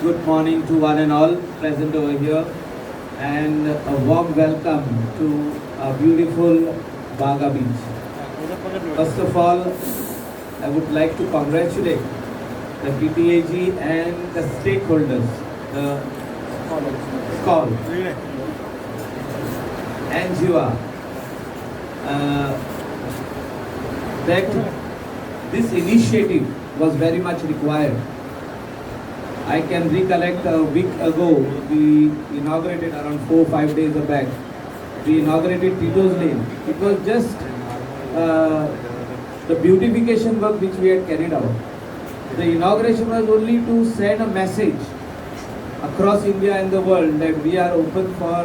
good morning to one and all present over here, and a warm welcome to our beautiful Baga Beach. First of all, I would like to congratulate the PTAG and the stakeholders, the SCOL and Jiva, that this initiative was very much required. I can recollect a week ago, we inaugurated around 4-5 days back. We inaugurated Tito's Lane. It was just the beautification work which we had carried out. The inauguration was only to send a message across India and the world that we are open for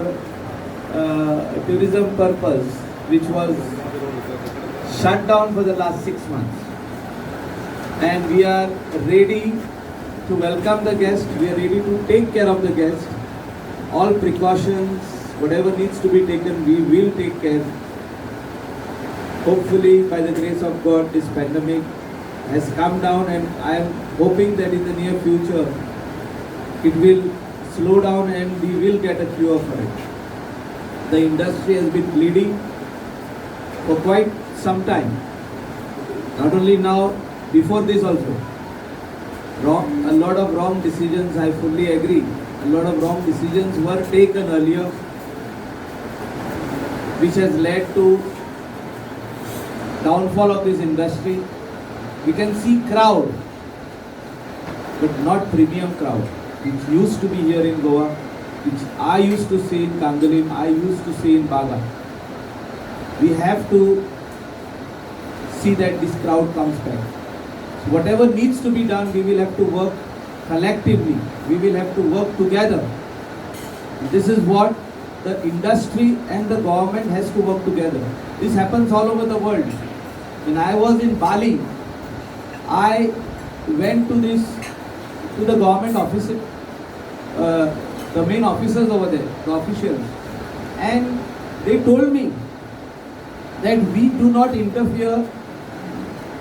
tourism purpose, which was shut down for the last 6 months. And we are ready to welcome the guest, we are ready to take care of the guest. All precautions, whatever needs to be taken, we will take care. Hopefully, by the grace of God, this pandemic has come down, and I am hoping that in the near future, it will slow down and we will get a cure for it. The industry has been bleeding for quite some time. Not only now, before this also. A lot of wrong decisions, I fully agree. A lot of wrong decisions were taken earlier, which has led to downfall of this industry. We can see crowd, but not premium crowd, which used to be here in Goa, which I used to see in Kangalim, I used to see in Baga. We have to see that this crowd comes back. Whatever needs to be done, we will have to work collectively. We will have to work together. This is what the industry and the government has to work together. This happens all over the world. When I was in Bali, I went to the government office, the main officers over there, the officials, and they told me that we do not interfere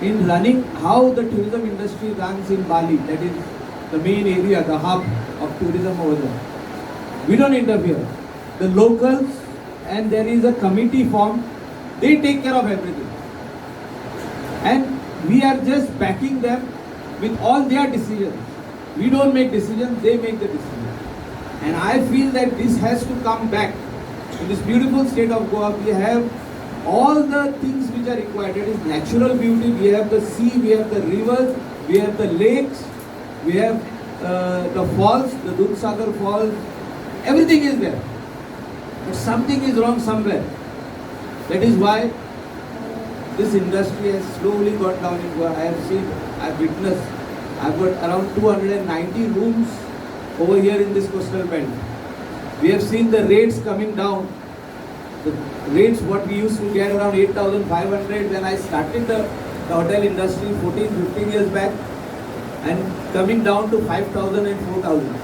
in running how the tourism industry runs in Bali, that is the main area, the hub of tourism over there. We don't interfere. The locals, and there is a committee formed, they take care of everything. And we are just backing them with all their decisions. We don't make decisions, they make the decisions. And I feel that this has to come back. In this beautiful state of Goa, we have all the things which are required. It is natural beauty. We have the sea, we have the rivers, we have the lakes, we have the falls, the Dudhsagar falls. Everything is there. But something is wrong somewhere. That is why this industry has slowly got down in Goa. I have seen, I have witnessed, I have got around 290 rooms over here in this coastal belt. We have seen the rates coming down. The rates what we used to get around 8,500 when I started the hotel industry 14-15 years back, and coming down to 5,000 and 4,000.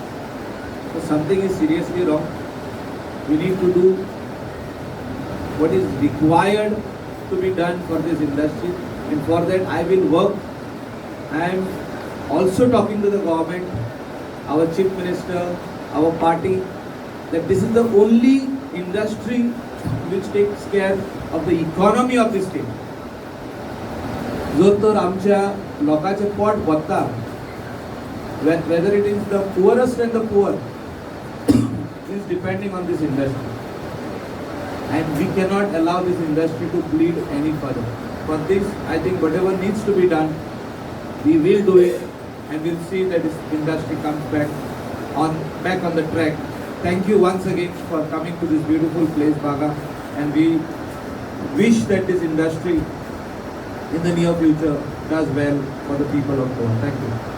So something is seriously wrong. We need to do what is required to be done for this industry, and for that I will work. I am also talking to the government, our chief minister, our party, that this is the only industry which takes care of the economy of the state. जो तर आमच्या लोकांचे pot भरता, whether it is the poorest and the poor, is depending on this industry. And we cannot allow this industry to bleed any further. For this, I think whatever needs to be done, we will do it, and we'll see that this industry comes back on the track. Thank you once again for coming to this beautiful place, Baga, and we wish that this industry in the near future does well for the people of Goa. Thank you.